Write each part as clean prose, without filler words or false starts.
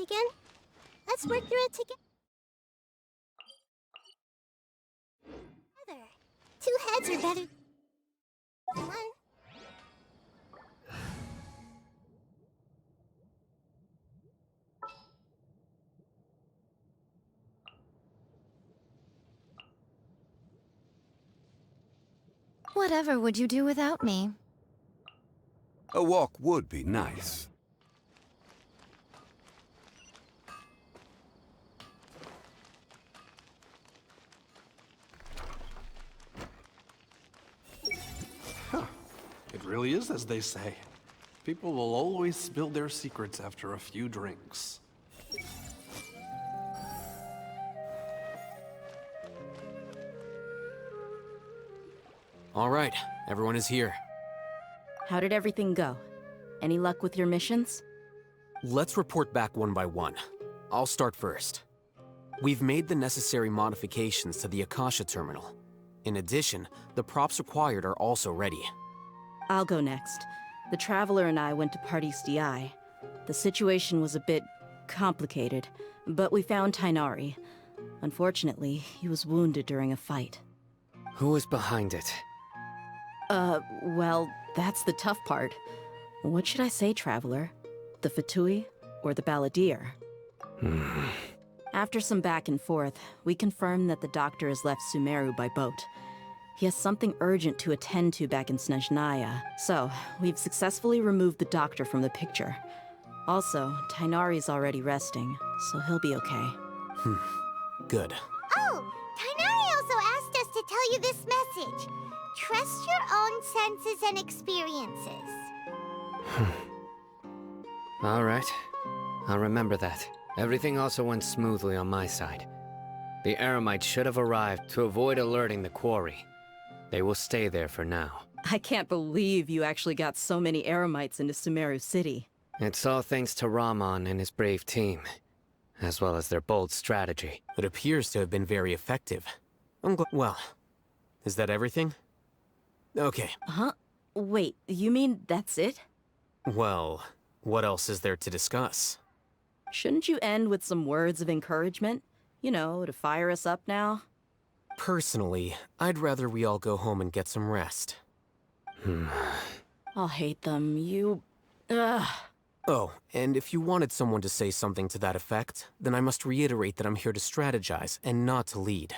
again? Let's work through it together. Two heads are better than one. Whatever would you do without me? A walk would be nice. Huh. It really is as they say. People will always spill their secrets after a few drinks. All right, everyone is here. How did everything go? Any luck with your missions? Let's report back one by one. I'll start first. We've made the necessary modifications to the Akasha terminal. In addition, the props required are also ready. I'll go next. The Traveler and I went to Party's DI. The situation was a bit complicated, but we found Tighnari. Unfortunately, he was wounded during a fight. Who was behind it? Well, that's the tough part. What should I say, Traveler? The Fatui or the Balladeer? After some back and forth, we confirmed that the doctor has left Sumeru by boat. He has something urgent to attend to back in Snezhnaya, so we've successfully removed the doctor from the picture. Also, Tighnari's already resting, so he'll be okay. Good. Oh, Tighnari also asked us to tell you this message. Trust your own senses and experiences. All right. I'll remember that. Everything also went smoothly on my side. The Eremites should have arrived to avoid alerting the quarry. They will stay there for now. I can't believe you actually got so many Eremites into Sumeru City. It's all thanks to Rahman and his brave team, as well as their bold strategy. It appears to have been very effective. I'm glad. Well, is that everything? Okay. Huh? Wait, you mean that's it? Well, what else is there to discuss? Shouldn't you end with some words of encouragement? You know, to fire us up now? Personally, I'd rather we all go home and get some rest. I'll hate them. You... Ugh. Oh, and if you wanted someone to say something to that effect, then I must reiterate that I'm here to strategize and not to lead.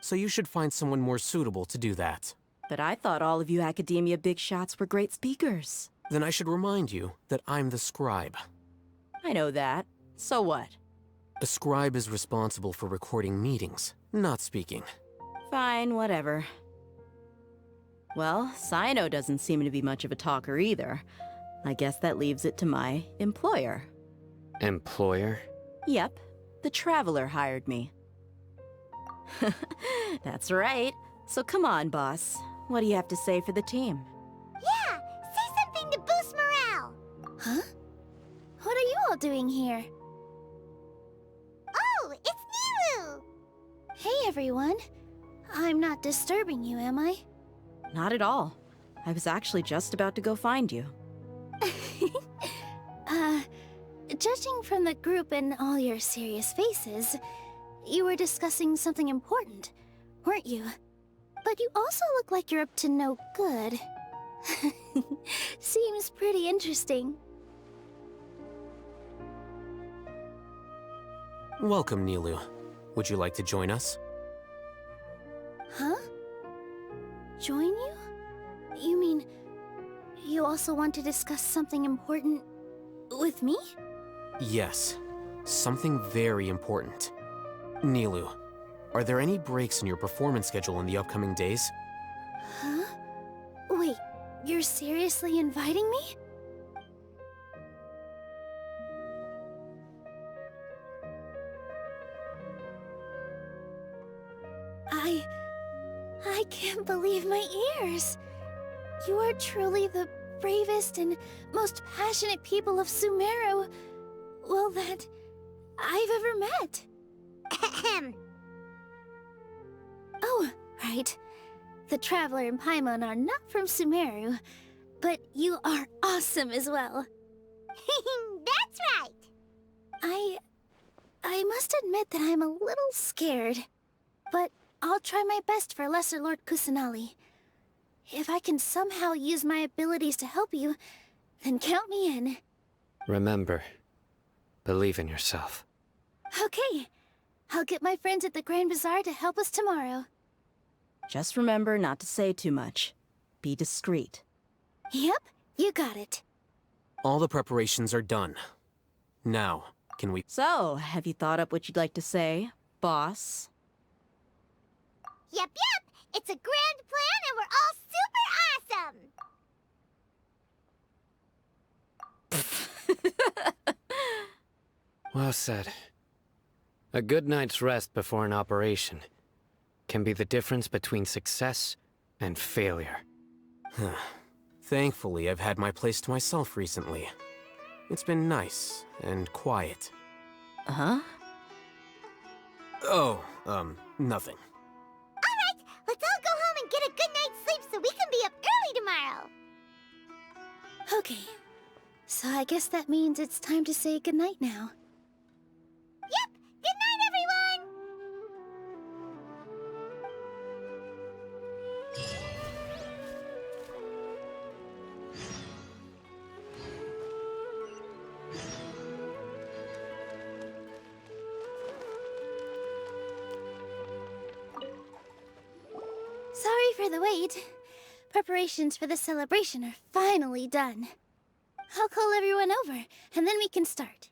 So you should find someone more suitable to do that. But I thought all of you Academia big shots were great speakers. Then I should remind you that I'm the scribe. I know that. So what? A scribe is responsible for recording meetings, not speaking. Fine, whatever. Well, Cyno doesn't seem to be much of a talker either. I guess that leaves it to my employer. Employer? Yep. The Traveler hired me. That's right. So come on, boss. What do you have to say for the team? Yeah, say something to boost morale. Huh? What are you all doing here? Oh, it's Nilou! Hey, everyone. I'm not disturbing you, am I? Not at all. I was actually just about to go find you. Judging from the group and all your serious faces, you were discussing something important, weren't you? But you also look like you're up to no good. Seems pretty interesting. Welcome, Nilou. Would you like to join us? Huh? Join you? You mean, you also want to discuss something important with me? Yes. Something very important. Nilou, are there any breaks in your performance schedule in the upcoming days? Huh? Wait, you're seriously inviting me? I can't believe my ears. You are truly the bravest and most passionate people of Sumeru, well, that I've ever met. Ahem. Oh, right. The Traveler and Paimon are not from Sumeru, but you are awesome as well. That's right. must admit that I'm a little scared. But I'll try my best for Lesser Lord Kusanali. If I can somehow use my abilities to help you, then count me in. Remember, believe in yourself. Okay. I'll get my friends at the Grand Bazaar to help us tomorrow. Just remember not to say too much. Be discreet. Yep, you got it. All the preparations are done. Now, can we... So, have you thought up what you'd like to say, boss? Yep. It's a grand plan and we're all super awesome! Well said. A good night's rest before an operation can be the difference between success and failure. Thankfully, I've had my place to myself recently. It's been nice and quiet. Huh? Oh, nothing. Alright, let's all go home and get a good night's sleep so we can be up early tomorrow! Okay. So I guess that means it's time to say goodnight now. Yep! Good night, everyone! Sorry for the wait. Preparations for the celebration are finally done. I'll call everyone over, and then we can start.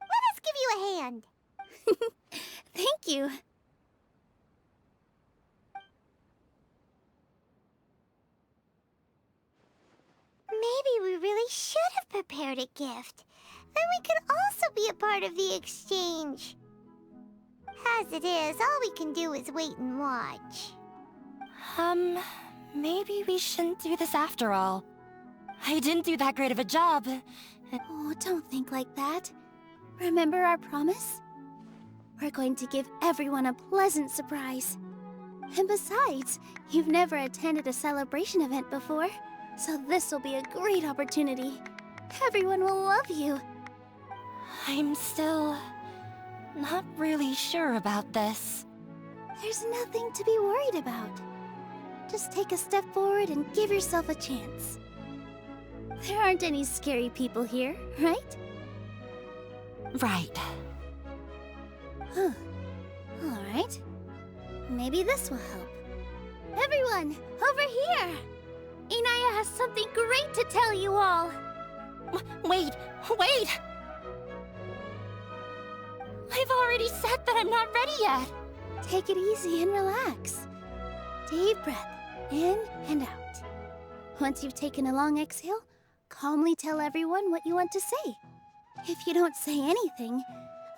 Let us give you a hand. Thank you. Maybe we really should have prepared a gift. Then we could also be a part of the exchange. As it is, all we can do is wait and watch. Maybe we shouldn't do this after all. I didn't do that great of a job. Oh, don't think like that. Remember our promise? We're going to give everyone a pleasant surprise. And besides, you've never attended a celebration event before, so this will be a great opportunity. Everyone will love you. I'm still not really sure about this. There's nothing to be worried about. Just take a step forward and give yourself a chance. There aren't any scary people here, right? Right. Huh. All right. Maybe this will help. Everyone, over here! Inaya has something great to tell you all. Wait! I've already said that I'm not ready yet. Take it easy and relax. Deep breath, in and out. Once you've taken a long exhale, calmly tell everyone what you want to say. If you don't say anything,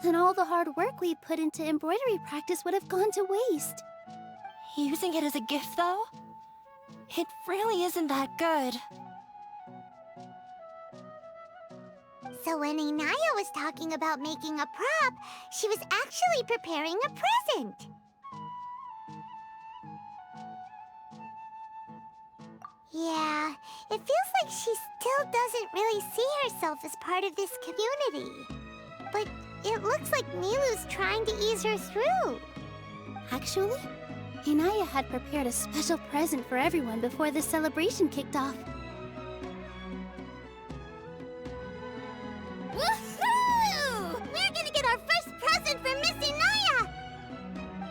then all the hard work we put into embroidery practice would have gone to waste. Using it as a gift, though? It really isn't that good. So when Inaya was talking about making a prop, she was actually preparing a present. Yeah, it feels like she still doesn't really see herself as part of this community. But it looks like Nilou's trying to ease her through. Actually, Inaya had prepared a special present for everyone before the celebration kicked off. Woohoo! We're gonna get our first present from Miss Inaya!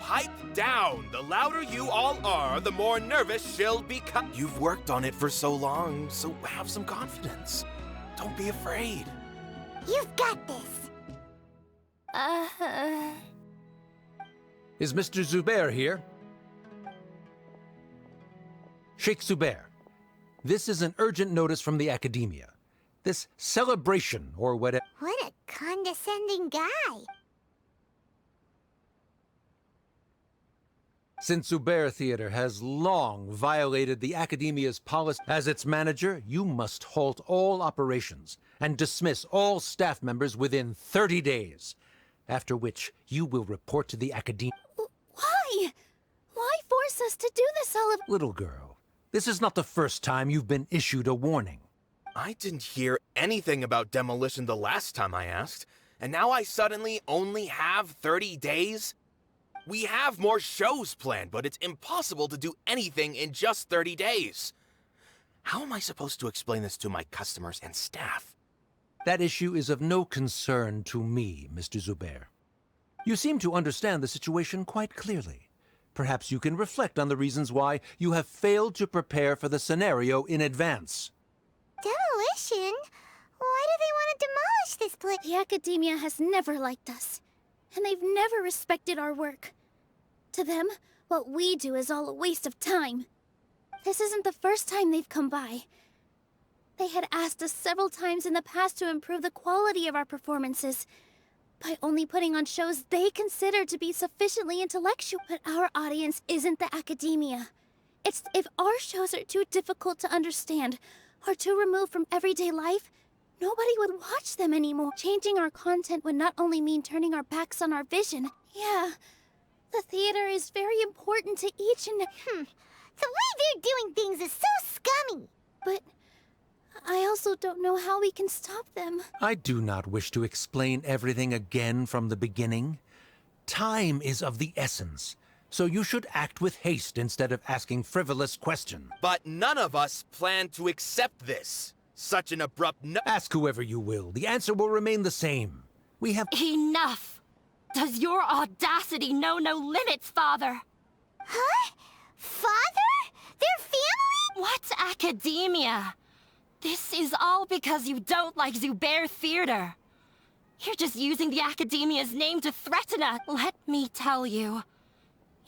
Pipe down! The louder you all are, the more nervous she'll become. You've worked on it for so long, so have some confidence. Don't be afraid. You've got this. Is Mr. Zubair here? Sheikh Zubair, this is an urgent notice from the Academia. This celebration, or whatever... What a condescending guy. Since Zubair Theater has long violated the Academia's policy, as its manager, you must halt all operations and dismiss all staff members within 30 days, after which you will report to the Academia. Why? Why force us to do this all of— Little girl, this is not the first time you've been issued a warning. I didn't hear anything about demolition the last time I asked. And now I suddenly only have 30 days? We have more shows planned, but it's impossible to do anything in just 30 days. How am I supposed to explain this to my customers and staff? That issue is of no concern to me, Mr. Zubair. You seem to understand the situation quite clearly. Perhaps you can reflect on the reasons why you have failed to prepare for the scenario in advance. Demolition? Why do they want to demolish this place? The academia has never liked us, and they've never respected our work. To them, what we do is all a waste of time. This isn't the first time they've come by. They had asked us several times in the past to improve the quality of our performances by only putting on shows they consider to be sufficiently intellectual. But our audience isn't the academia. It's if our shows are too difficult to understand or too removed from everyday life, nobody would watch them anymore. Changing our content would not only mean turning our backs on our vision. Yeah, the theater is very important to each and... The way they're doing things is so scummy. But I also don't know how we can stop them. I do not wish to explain everything again from the beginning. Time is of the essence, so you should act with haste instead of asking frivolous questions. But none of us plan to accept this. Such an abrupt no- Ask whoever you will. The answer will remain the same. We have... Enough! Does your audacity know no limits, Father? Huh? Father? Their family? What academia? This is all because you don't like Zubair Theater. You're just using the academia's name to threaten us. Let me tell you,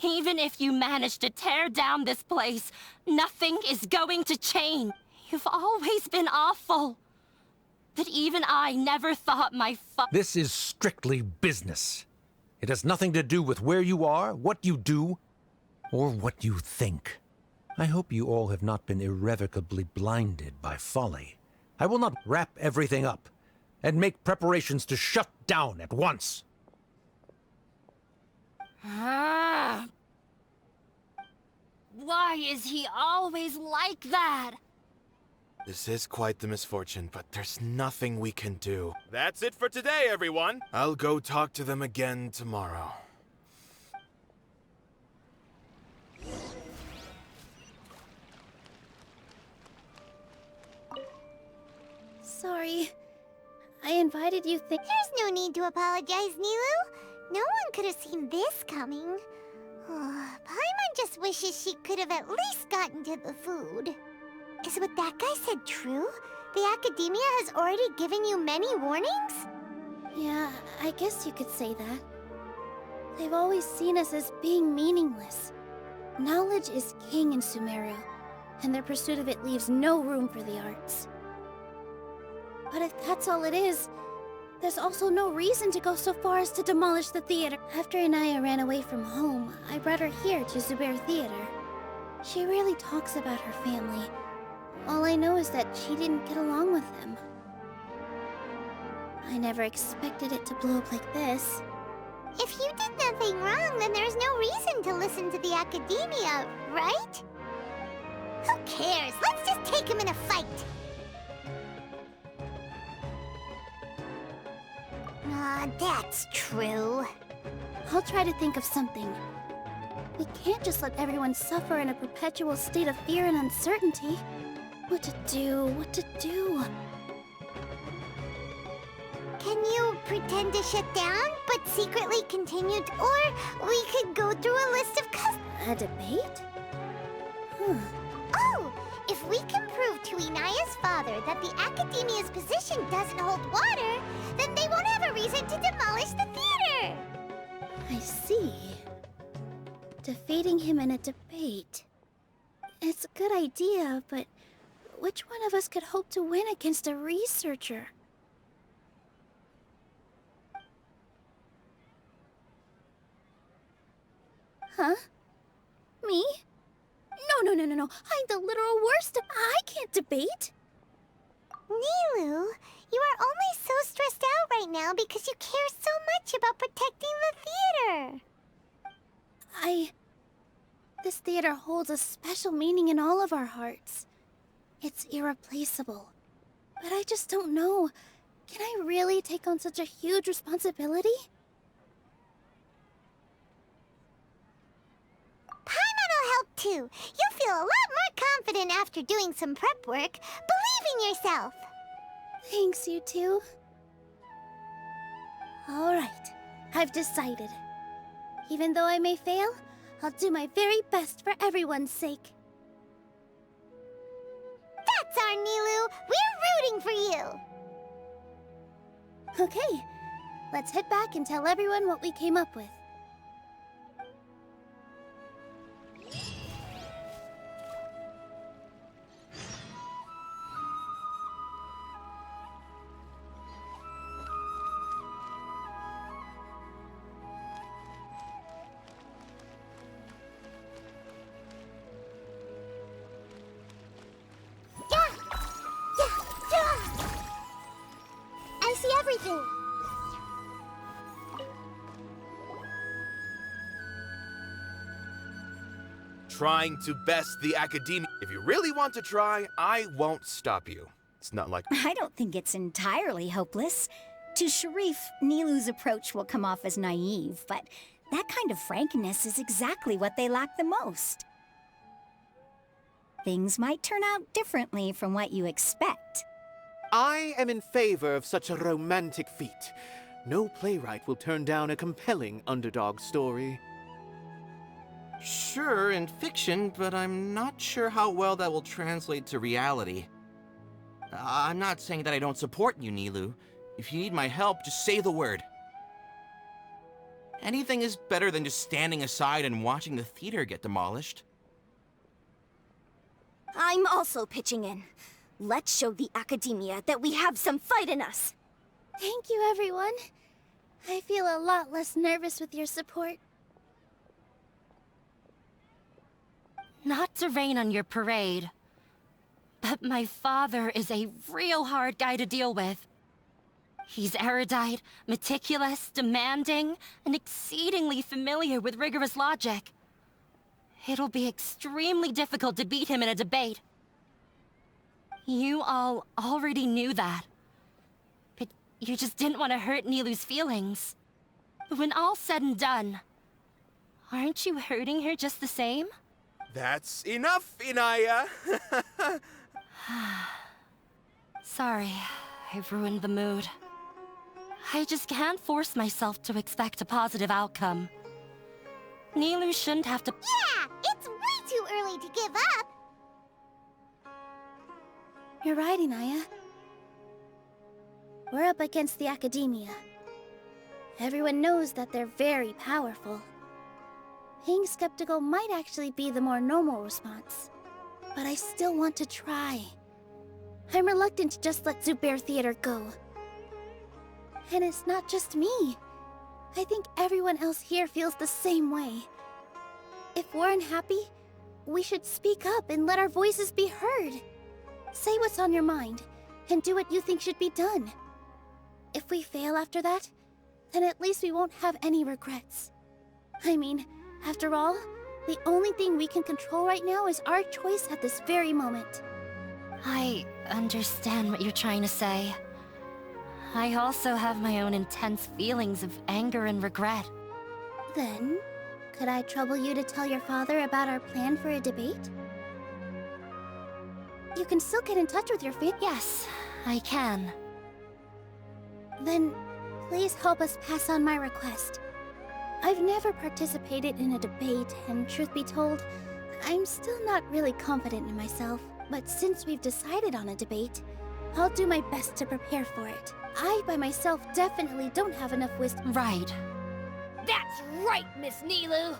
even if you manage to tear down this place, nothing is going to change. You've always been awful. But even I never thought my This is strictly business. It has nothing to do with where you are, what you do, or what you think. I hope you all have not been irrevocably blinded by folly. I will not wrap everything up and make preparations to shut down at once. Why is he always like that? This is quite the misfortune, but there's nothing we can do. That's it for today, everyone. I'll go talk to them again tomorrow. Sorry. I invited you There's no need to apologize, Nilou. No one could have seen this coming. Paimon just wishes she could have at least gotten to the food. Is what that guy said true? The academia has already given you many warnings? Yeah, I guess you could say that. They've always seen us as being meaningless. Knowledge is king in Sumeru, and their pursuit of it leaves no room for the arts. But if that's all it is, there's also no reason to go so far as to demolish the theater. After Anaya ran away from home, I brought her here to Zubair Theater. She rarely talks about her family. All I know is that she didn't get along with them. I never expected it to blow up like this. If you did nothing wrong, then there's no reason to listen to the academia, right? Who cares? Let's just take him in a fight. That's true. I'll try to think of something. We can't just let everyone suffer in a perpetual state of fear and uncertainty. What to do? Can you pretend to shut down, but secretly continue or we could go through a list of A debate? Oh! If we can prove to Inaya's father that the academia's position doesn't hold water, then they won't have a reason to demolish the theater! I see. Defeating him in a debate. It's a good idea, but which one of us could hope to win against a researcher? Huh? Me? No. I'm the literal worst. I can't debate. Nilou, you are only so stressed out right now because you care so much about protecting the theater. This theater holds a special meaning in all of our hearts. It's irreplaceable. But I just don't know. Can I really take on such a huge responsibility? Paimon'll help too. You'll feel a lot more confident after doing some prep work. Believe in yourself. Thanks, you two. Alright, I've decided. Even though I may fail, I'll do my very best for everyone's sake. That's our Nilou. We're rooting for you. Okay, let's head back and tell everyone what we came up with. I see everything. Trying to best the academia. If you really want to try, I won't stop you. It's not like... I don't think it's entirely hopeless. To Sharif, Nilou's approach will come off as naive, but that kind of frankness is exactly what they lack the most. Things might turn out differently from what you expect. I am in favor of such a romantic feat. No playwright will turn down a compelling underdog story. Sure, in fiction, but I'm not sure how well that will translate to reality. I'm not saying that I don't support you, Nilou. If you need my help, just say the word. Anything is better than just standing aside and watching the theater get demolished. I'm also pitching in. Let's show the Academia that we have some fight in us. Thank you, everyone. I feel a lot less nervous with your support. Not to rain on your parade, but my father is a real hard guy to deal with. He's erudite, meticulous, demanding, and exceedingly familiar with rigorous logic. It'll be extremely difficult to beat him in a debate. You all already knew that. But you just didn't want to hurt Nilou's feelings. When all's said and done, aren't you hurting her just the same? That's enough, Inaya! Sorry, I've ruined the mood. I just can't force myself to expect a positive outcome. Nilou shouldn't have to— Yeah, it's way too early to give up. You're right, Inaya. We're up against the Academia. Everyone knows that they're very powerful. Being skeptical might actually be the more normal response. But I still want to try. I'm reluctant to just let Zubair Theater go. And it's not just me. I think everyone else here feels the same way. If we're unhappy, we should speak up and let our voices be heard. Say what's on your mind, and do what you think should be done. If we fail after that, then at least we won't have any regrets. I mean, after all, the only thing we can control right now is our choice at this very moment. I understand what you're trying to say. I also have my own intense feelings of anger and regret. Then, could I trouble you to tell your father about our plan for a debate? You can still get in touch with your family. Yes, I can. Then, please help us pass on my request. I've never participated in a debate, and truth be told, I'm still not really confident in myself. But since we've decided on a debate, I'll do my best to prepare for it. I, by myself, definitely don't have enough wisdom. Right. That's right, Miss Nilou!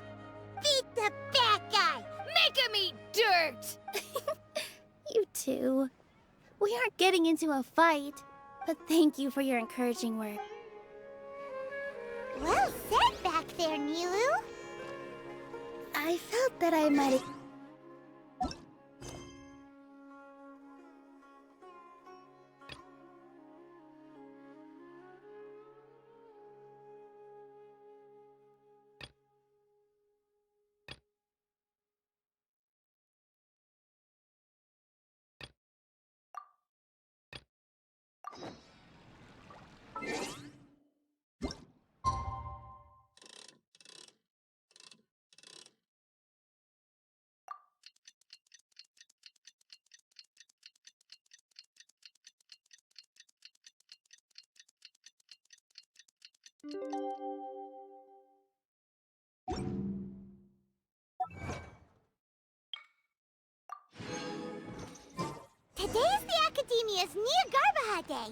Beat the bad guy! Make him eat dirt! You two. We aren't getting into a fight, but thank you for your encouraging word. Well said back there, Nilou. I felt that I might... Today is the Academia's Nilou Day.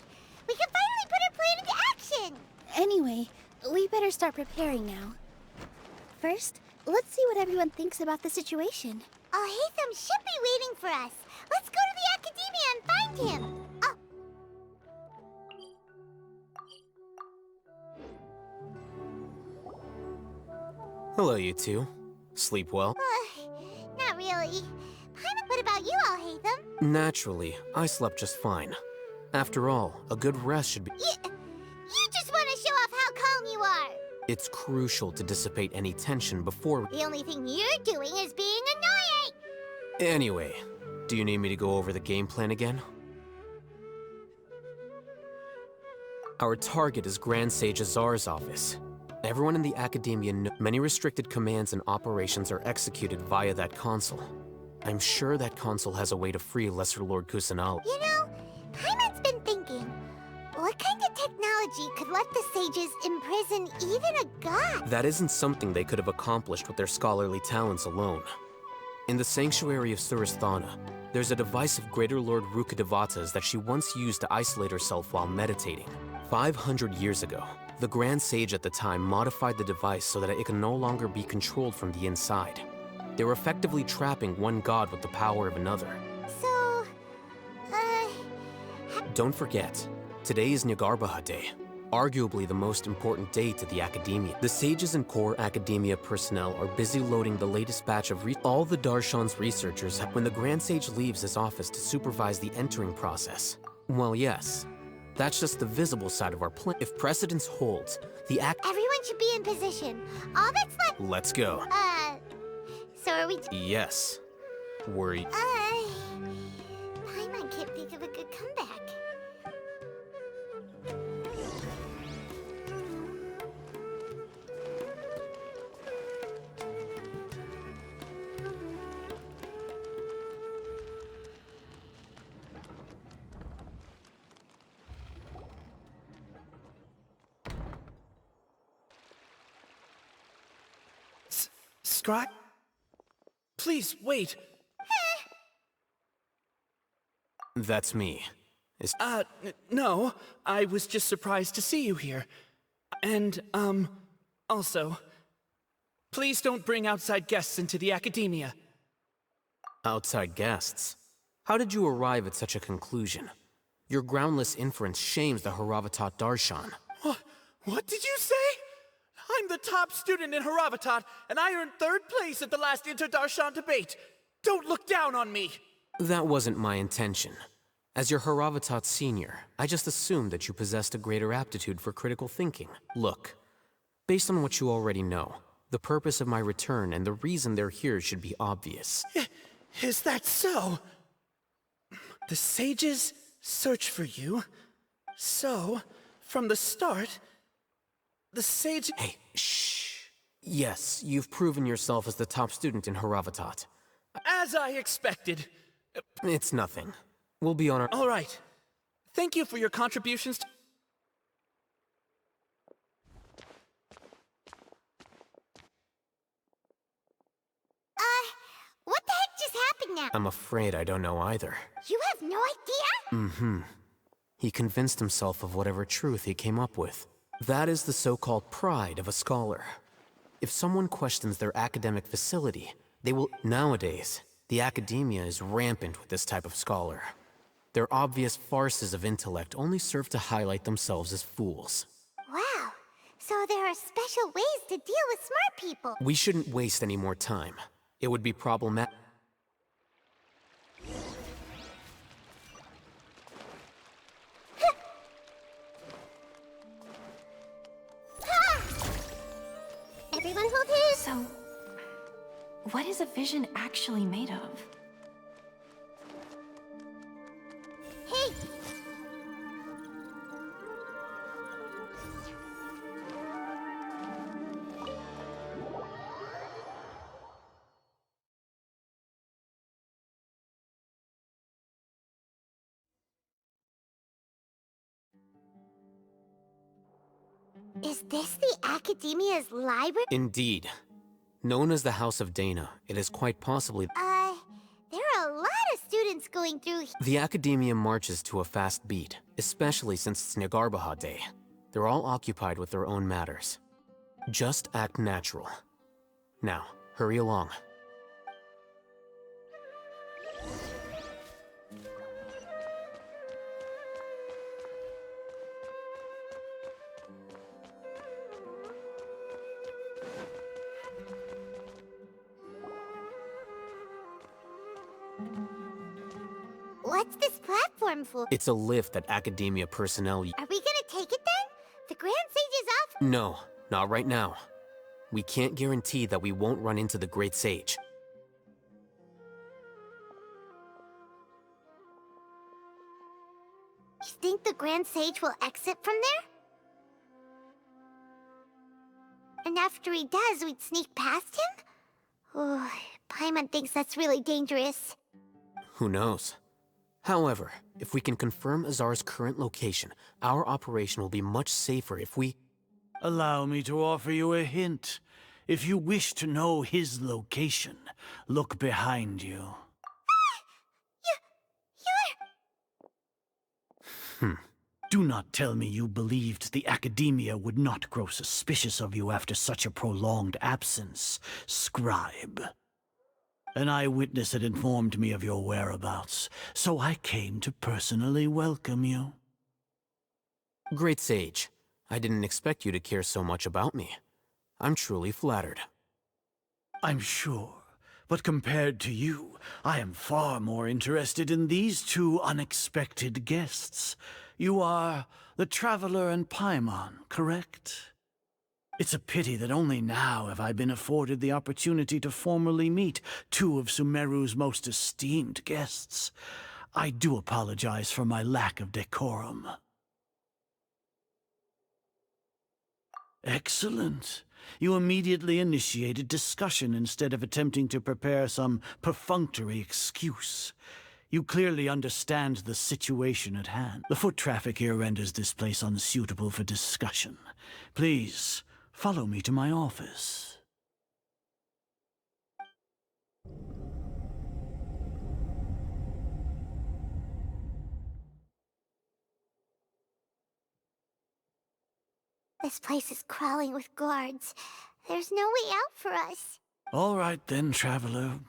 We can finally put our plan into action. Anyway, we better start preparing now. First, let's see what everyone thinks about the situation. Haitham should be waiting for us. Let's go to the Academia and find him. Oh. Hello, you two. Sleep well? Not really. What about you, Haitham? Naturally, I slept just fine. After all, a good rest should be... You just want to show off how calm you are. It's crucial to dissipate any tension before... The only thing you're doing is being annoying. Anyway, do you need me to go over the game plan again? Our target is Grand Sage Azar's office. Everyone in the Academia knows many restricted commands and operations are executed via that console. I'm sure that console has a way to free Lesser Lord Kusanali. You know, Paimon's been thinking, what kind of technology could let the sages imprison even a god? That isn't something they could have accomplished with their scholarly talents alone. In the Sanctuary of Surasthana, there's a device of Greater Lord Rukkhadevata's that she once used to isolate herself while meditating. 500 years ago, the Grand Sage at the time modified the device so that it could no longer be controlled from the inside. They were effectively trapping one god with the power of another. So, Don't forget, today is Nilou Day, arguably the most important day to the Academia. The sages and core Academia personnel are busy loading the latest batch of all the Darshan's researchers when the Grand Sage leaves his office to supervise the entering process. Well, yes, that's just the visible side of our plan. If precedence holds, everyone should be in position. All that's left... Let's go. So are we... Yes. Worry. Paimon can't think of a good comeback. Scry? Please, wait. That's me. No. I was just surprised to see you here. And, also, please don't bring outside guests into the Academia. Outside guests? How did you arrive at such a conclusion? Your groundless inference shames the Haravatat Darshan. What did you say? I'm the top student in Haravatat, and I earned 3rd place at the last Inter-Darshan debate. Don't look down on me! That wasn't my intention. As your Haravatat senior, I just assumed that you possessed a greater aptitude for critical thinking. Look, based on what you already know, the purpose of my return and the reason they're here should be obvious. Is that so? The sages search for you. So, from the start, the sage... Hey, shh. Yes, you've proven yourself as the top student in Haravatat. As I expected. It's nothing. We'll be on our... All right. Thank you for your contributions to... What the heck just happened now? I'm afraid I don't know either. You have no idea? Mm-hmm. He convinced himself of whatever truth he came up with. That is the so-called pride of a scholar. If someone questions their academic facility, they will... Nowadays, the Academia is rampant with this type of scholar. Their obvious farces of intellect only serve to highlight themselves as fools. Wow. So there are special ways to deal with smart people. We shouldn't waste any more time. It would be problematic. Everyone hold his... So, what is a vision actually made of? Hey! Is this the Academia's library? Indeed. Known as the House of Dana, it is quite possibly... There are a lot of students going through here. The Academia marches to a fast beat, especially since it's Nagarbaha Day. They're all occupied with their own matters. Just act natural. Now, hurry along. What's this platform for? It's a lift that Academia personnel... Are we gonna take it then? The Grand Sage is off? No, not right now. We can't guarantee that we won't run into the Great Sage. You think the Grand Sage will exit from there? And after he does, we'd sneak past him? Oh, Paimon thinks that's really dangerous. Who knows? However, if we can confirm Azar's current location, our operation will be much safer if we... Allow me to offer you a hint. If you wish to know his location, look behind you. Do not tell me you believed the Academia would not grow suspicious of you after such a prolonged absence, scribe. An eyewitness had informed me of your whereabouts, so I came to personally welcome you. Great Sage, I didn't expect you to care so much about me. I'm truly flattered. I'm sure, but compared to you, I am far more interested in these two unexpected guests. You are the Traveler and Paimon, correct? It's a pity that only now have I been afforded the opportunity to formally meet two of Sumeru's most esteemed guests. I do apologize for my lack of decorum. Excellent. You immediately initiated discussion instead of attempting to prepare some perfunctory excuse. You clearly understand the situation at hand. The foot traffic here renders this place unsuitable for discussion. Please, follow me to my office. This place is crawling with guards. There's no way out for us. All right then, Traveler.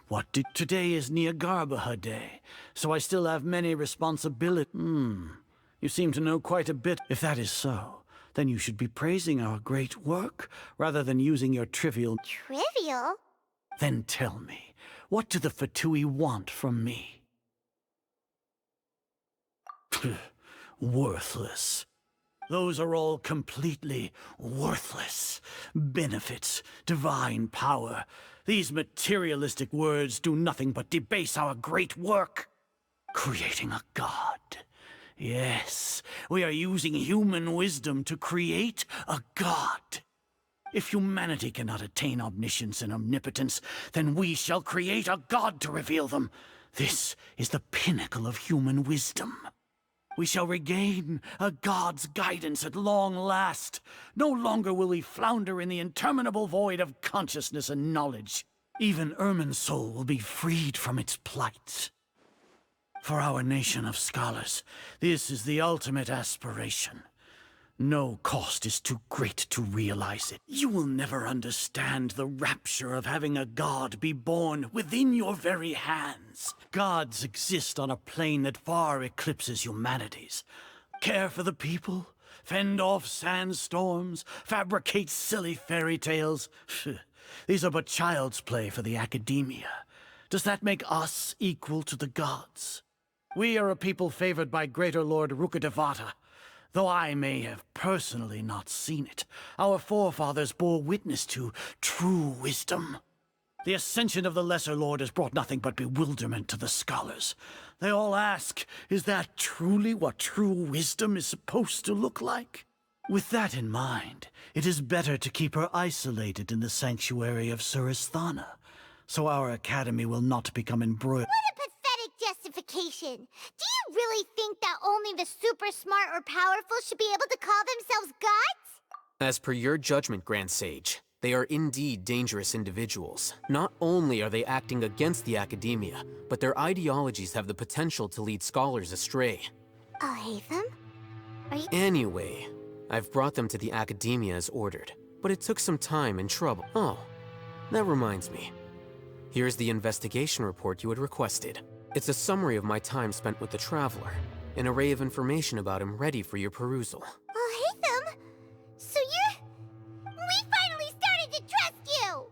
Today is Nagarbaha Day, so I still have many responsibilities. You seem to know quite a bit. If that is so, then you should be praising our great work, rather than using your trivial... Trivial? Then tell me, what do the Fatui want from me? Worthless. Those are all completely worthless. Benefits, divine power. These materialistic words do nothing but debase our great work. Creating a god. Yes, we are using human wisdom to create a god. If humanity cannot attain omniscience and omnipotence, then we shall create a god to reveal them. This is the pinnacle of human wisdom. We shall regain a god's guidance at long last. No longer will we flounder in the interminable void of consciousness and knowledge. Even Irminsul will be freed from its plight. For our nation of scholars, this is the ultimate aspiration. No cost is too great to realize it. You will never understand the rapture of having a god be born within your very hands. Gods exist on a plane that far eclipses humanity's. Care for the people, fend off sandstorms, fabricate silly fairy tales. These are but child's play for the Academia. Does that make us equal to the gods? We are a people favored by Greater Lord Rukkhadevata. Though I may have personally not seen it, our forefathers bore witness to true wisdom. The ascension of the Lesser Lord has brought nothing but bewilderment to the scholars. They all ask, is that truly what true wisdom is supposed to look like? With that in mind, it is better to keep her isolated in the sanctuary of Suristhana, so our academy will not become embroiled. What a pathetic justification! Do you really think that only the super smart or powerful should be able to call themselves gods? As per your judgment, Grand Sage, they are indeed dangerous individuals. Not only are they acting against the academia, but their ideologies have the potential to lead scholars astray. Haitham? Are you— Anyway, I've brought them to the academia as ordered, but it took some time and trouble. Oh, that reminds me. Here's the investigation report you had requested. It's a summary of my time spent with the Traveler, an array of information about him ready for your perusal. Haitham? So you're— We finally started to trust you!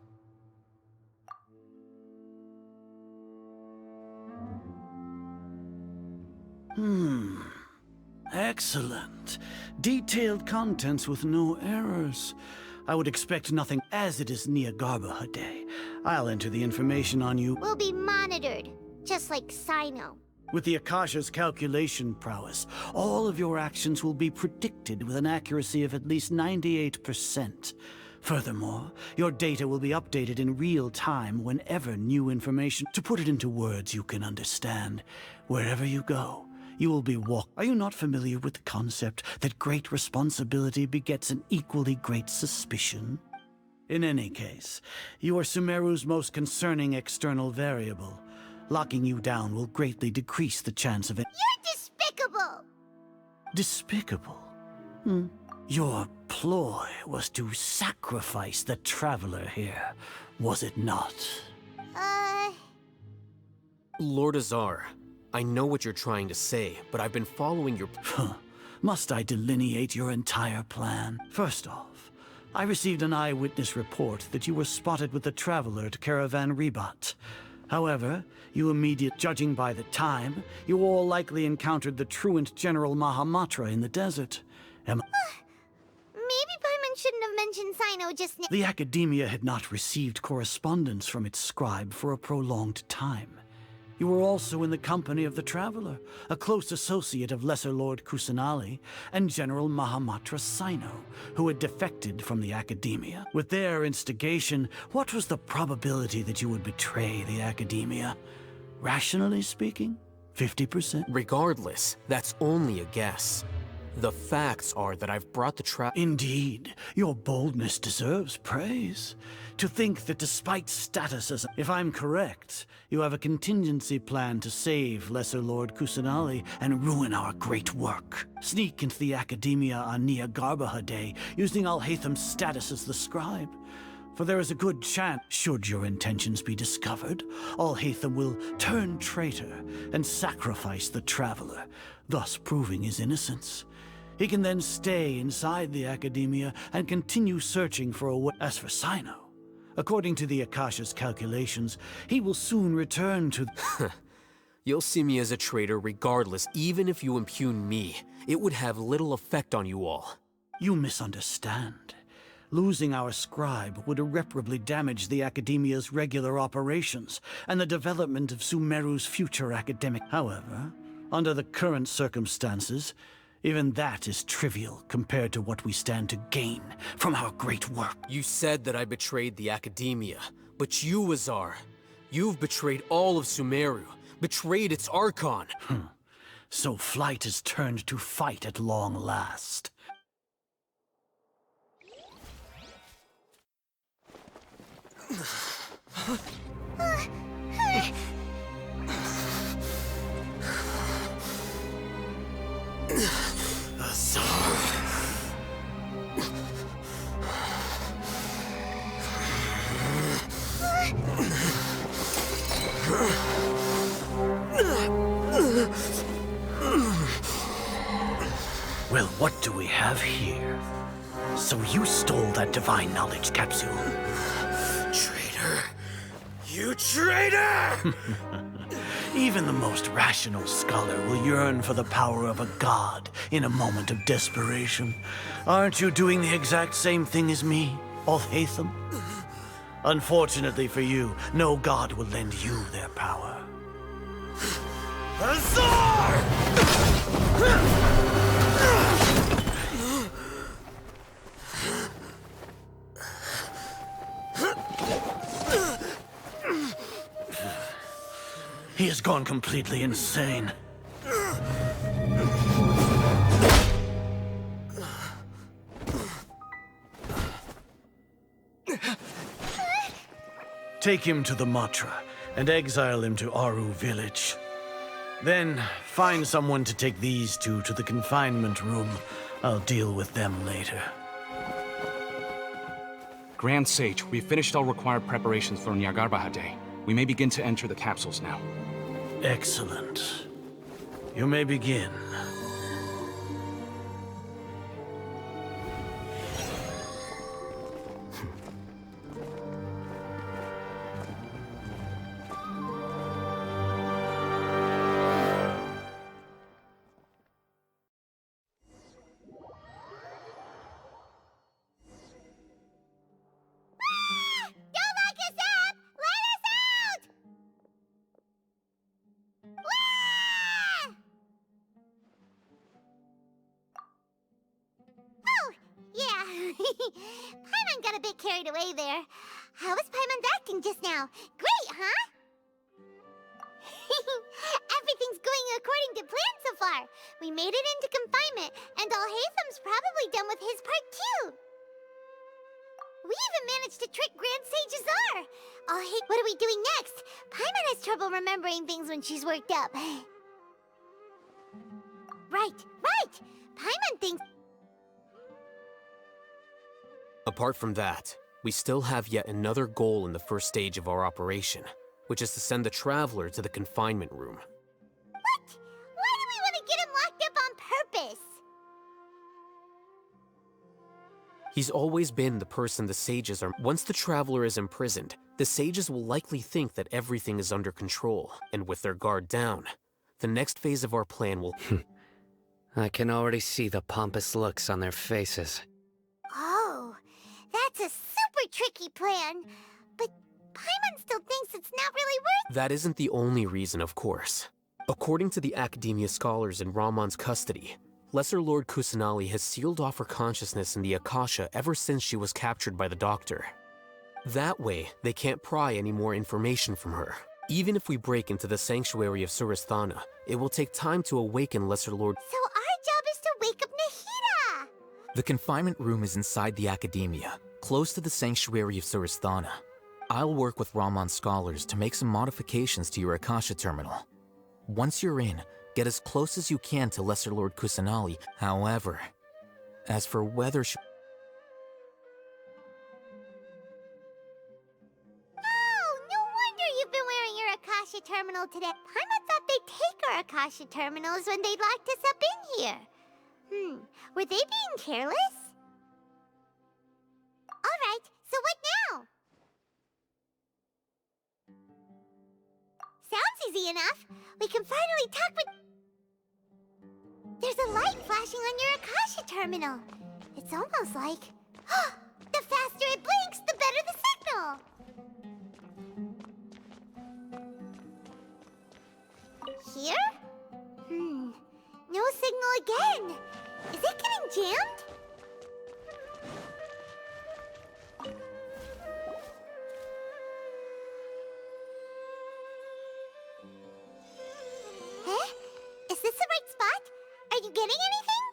Excellent. Detailed contents with no errors. I would expect nothing as it is Niagarba Day. I'll enter the information on you. We'll be monitored, just like Sino. With the Akasha's calculation prowess, all of your actions will be predicted with an accuracy of at least 98%. Furthermore, your data will be updated in real time whenever new information— To put it into words you can understand, wherever you go, you will be Are you not familiar with the concept that great responsibility begets an equally great suspicion? In any case, you are Sumeru's most concerning external variable. Locking you down will greatly decrease the chance of it. You're despicable! Despicable? Your ploy was to sacrifice the Traveler here, was it not? Lord Azar, I know what you're trying to say, but I've been following your— Must I delineate your entire plan? First off, I received an eyewitness report that you were spotted with the Traveler at Caravan Ribat. However, judging by the time, you all likely encountered the truant General Mahamatra in the desert. Maybe Paimon shouldn't have mentioned Sino just now. The Academia had not received correspondence from its scribe for a prolonged time. You were also in the company of the Traveler, a close associate of Lesser Lord Kusanali and General Mahamatra Sino, who had defected from the Academia. With their instigation, what was the probability that you would betray the Academia? Rationally speaking, 50%? Regardless, that's only a guess. The facts are that I've brought the Indeed, your boldness deserves praise. To think that despite status as— If I'm correct, you have a contingency plan to save Lesser Lord Kusanali and ruin our great work. Sneak into the Academia on Niagarba Day, using Haitham's status as the scribe. For there is a good chance, should your intentions be discovered, Haitham will turn traitor and sacrifice the Traveler, thus proving his innocence. He can then stay inside the Academia and continue searching for a way. As for Sino, according to the Akasha's calculations, he will soon return to— You'll see me as a traitor regardless, even if you impugn me. It would have little effect on you all. You misunderstand. Losing our scribe would irreparably damage the Academia's regular operations and the development of Sumeru's future academic. However, under the current circumstances, even that is trivial compared to what we stand to gain from our great work. You said that I betrayed the Academia, but you, Azar, you've betrayed all of Sumeru, betrayed its Archon. So flight has turned to fight at long last. Well, what do we have here? So you stole that divine knowledge capsule. Traitor! You traitor! Even the most rational scholar will yearn for the power of a god in a moment of desperation. Aren't you doing the exact same thing as me, Haitham? Unfortunately for you, no god will lend you their power. Azar! He has gone completely insane. Take him to the Matra and exile him to Aru village. Then find someone to take these two to the confinement room. I'll deal with them later. Grand Sage, we've finished all required preparations for Nyargarbaha Day. We may begin to enter the capsules now. Excellent. You may begin. Don't lock us up! Let us out! Wah! Oh, yeah. Paimon got a bit carried away there. How was Paimon's acting just now? Great, huh? Everything's going according to plan so far. We made it into confinement, and all Haitham's probably done with his part too. We even managed to trick Grand Sage Azar! Oh, hey, what are we doing next? Paimon has trouble remembering things when she's worked up. Right! Paimon thinks... Apart from that, we still have yet another goal in the first stage of our operation, which is to send the Traveler to the confinement room. What? Why do we want to get him locked up on purpose? He's always been the person the sages are. Once the Traveler is imprisoned, the sages will likely think that everything is under control, and with their guard down, the next phase of our plan will... I can already see the pompous looks on their faces. Oh, that's a super tricky plan. But Paimon still thinks it's not really worth... That isn't the only reason, of course. According to the Academia scholars in Ramon's custody, Lesser Lord Kusanali has sealed off her consciousness in the Akasha ever since she was captured by the Doctor. That way, they can't pry any more information from her. Even if we break into the sanctuary of Surasthana, it will take time to awaken Lesser Lord... So our job is to wake up Nahida! The confinement room is inside the Academia, close to the sanctuary of Surasthana. I'll work with Ramon's scholars to make some modifications to your Akasha terminal. Once you're in, get as close as you can to Lesser Lord Kusanali. However, as for whether she... Oh, no wonder you've been wearing your Akasha terminal today. Paimon thought they'd take our Akasha terminals when they locked us up in here. Were they being careless? Alright, so what now? Sounds easy enough. We can finally talk with... There's a light flashing on your Akasha terminal. It's almost like... The faster it blinks, the better the signal! Here? No signal again. Is it getting jammed? Huh? Is this the right spot? Are you getting anything?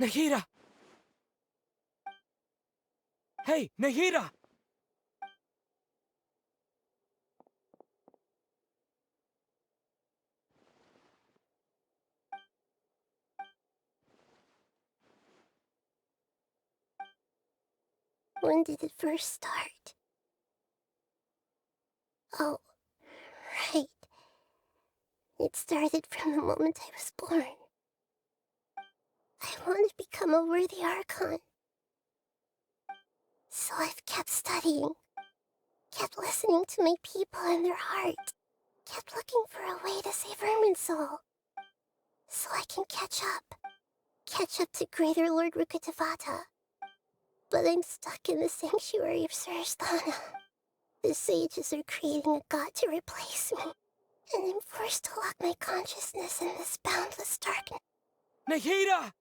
Nahida! Hey, Nahida! When did it first start? Oh, right. It started from the moment I was born. I want to become a worthy Archon. So I've kept studying, kept listening to my people and their heart. Kept looking for a way to save Irminsul. So I can catch up. Catch up to Greater Lord Rukkhadevata. But I'm stuck in the sanctuary of Suristhana. The sages are creating a god to replace me. And I'm forced to lock my consciousness in this boundless darkness. Nahida!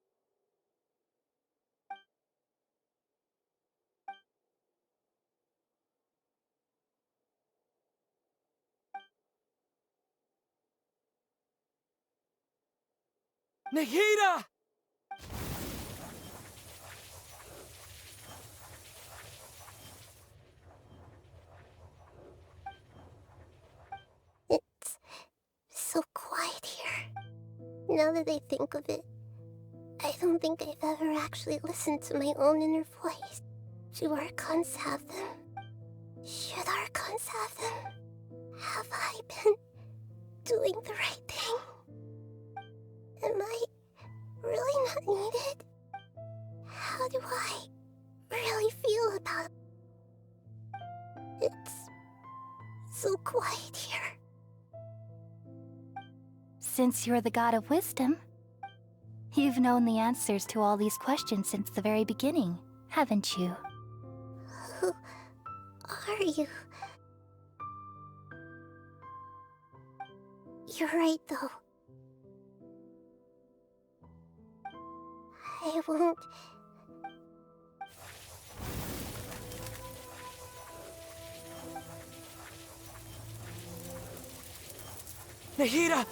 Nahida! It's so quiet here. Now that I think of it, I don't think I've ever actually listened to my own inner voice. Do Archons have them? Should Archons have them? Have I been doing the right thing? Am I really not needed? How do I really feel about it? It's so quiet here. Since you're the god of wisdom, you've known the answers to all these questions since the very beginning, haven't you? Who are you? You're right, though. I won't... Nahida!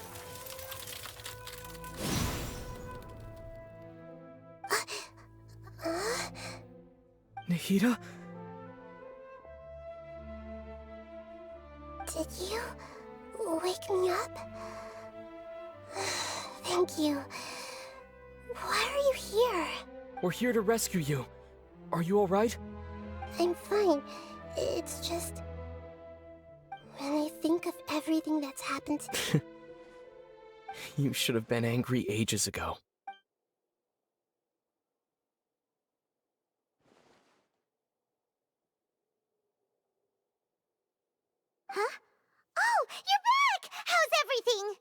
Nahida? Did you wake me up? Thank you. Why are you here? We're here to rescue you. Are you alright? I'm fine. It's just... when I think of everything that's happened to me... You should have been angry ages ago. Huh? Oh, you're back! How's everything?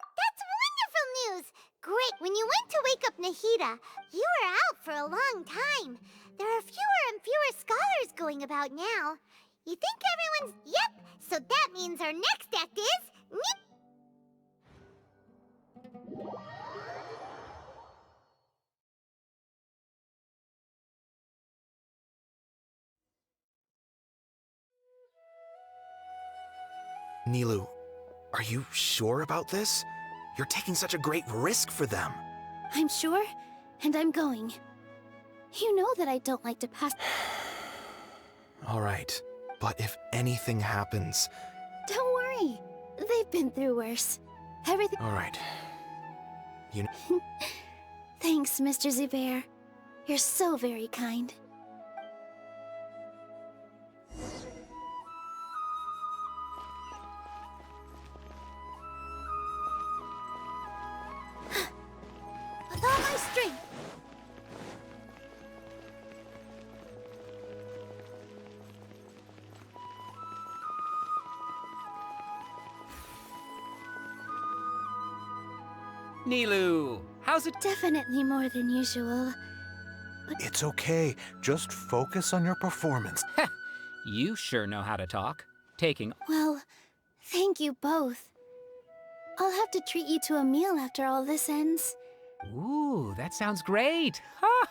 That's wonderful news! Great, when you went to wake up Nahida, you were out for a long time. There are fewer and fewer scholars going about now. You think everyone's... Yep, so that means our next act is... Nilou, are you sure about this? You're taking such a great risk for them. I'm sure, and I'm going. You know that I don't like to pass... All right, but if anything happens... Don't worry. They've been through worse. Everything... All right. You know... Thanks, Mr. Zubair. You're so very kind. With all my strength! Nilou, how's it? Definitely more than usual. It's okay. Just focus on your performance. You sure know how to talk. Taking... Well, thank you both. I'll have to treat you to a meal after all this ends. Ooh, that sounds great. Ha!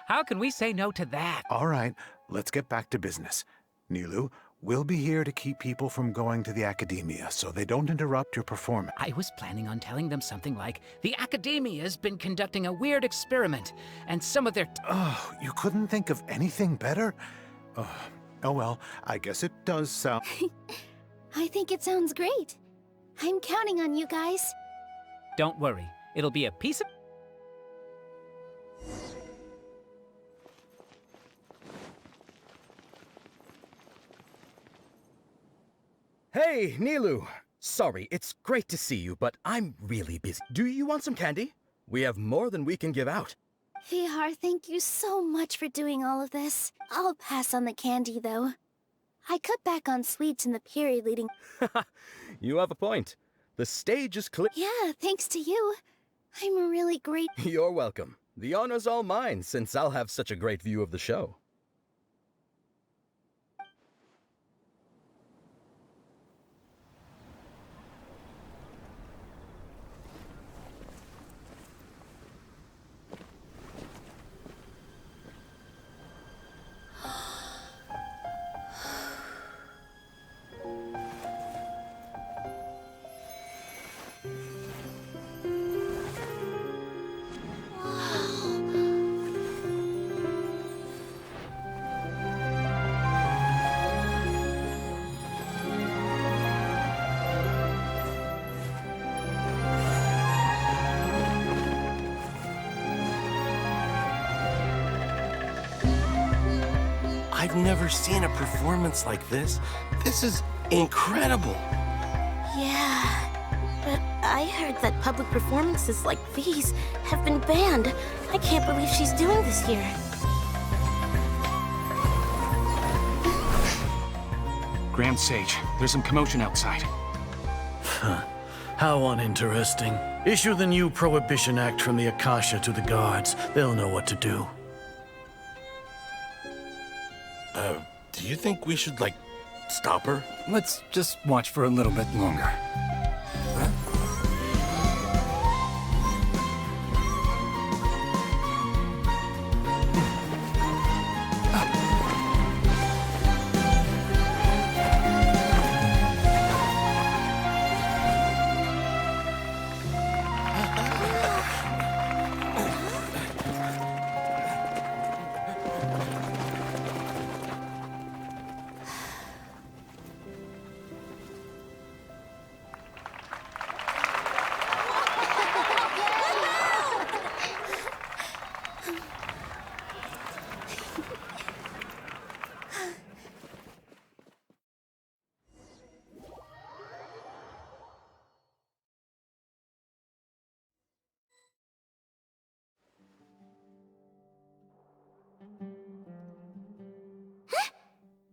How can we say no to that? All right, let's get back to business. Nilou, we'll be here to keep people from going to the Academia so they don't interrupt your performance. I was planning on telling them something like, the Academia's been conducting a weird experiment, and some of their... Oh, you couldn't think of anything better? Oh well, I guess it does sound... I think it sounds great. I'm counting on you guys. Don't worry, it'll be a piece of... Hey, Nilou. Sorry, it's great to see you, but I'm really busy. Do you want some candy? We have more than we can give out. Vihar, thank you so much for doing all of this. I'll pass on the candy, though. I cut back on sweets in the period leading. You have a point. The stage is clear. Yeah, thanks to you. I'm really great. You're welcome. The honor's all mine, since I'll have such a great view of the show. I've never seen a performance like this. This is incredible. Yeah, but I heard that public performances like these have been banned. I can't believe she's doing this here. Grand Sage, there's some commotion outside. How uninteresting. Issue the new Prohibition Act from the Akasha to the guards. They'll know what to do. Do you think we should, like, stop her? Let's just watch for a little bit longer.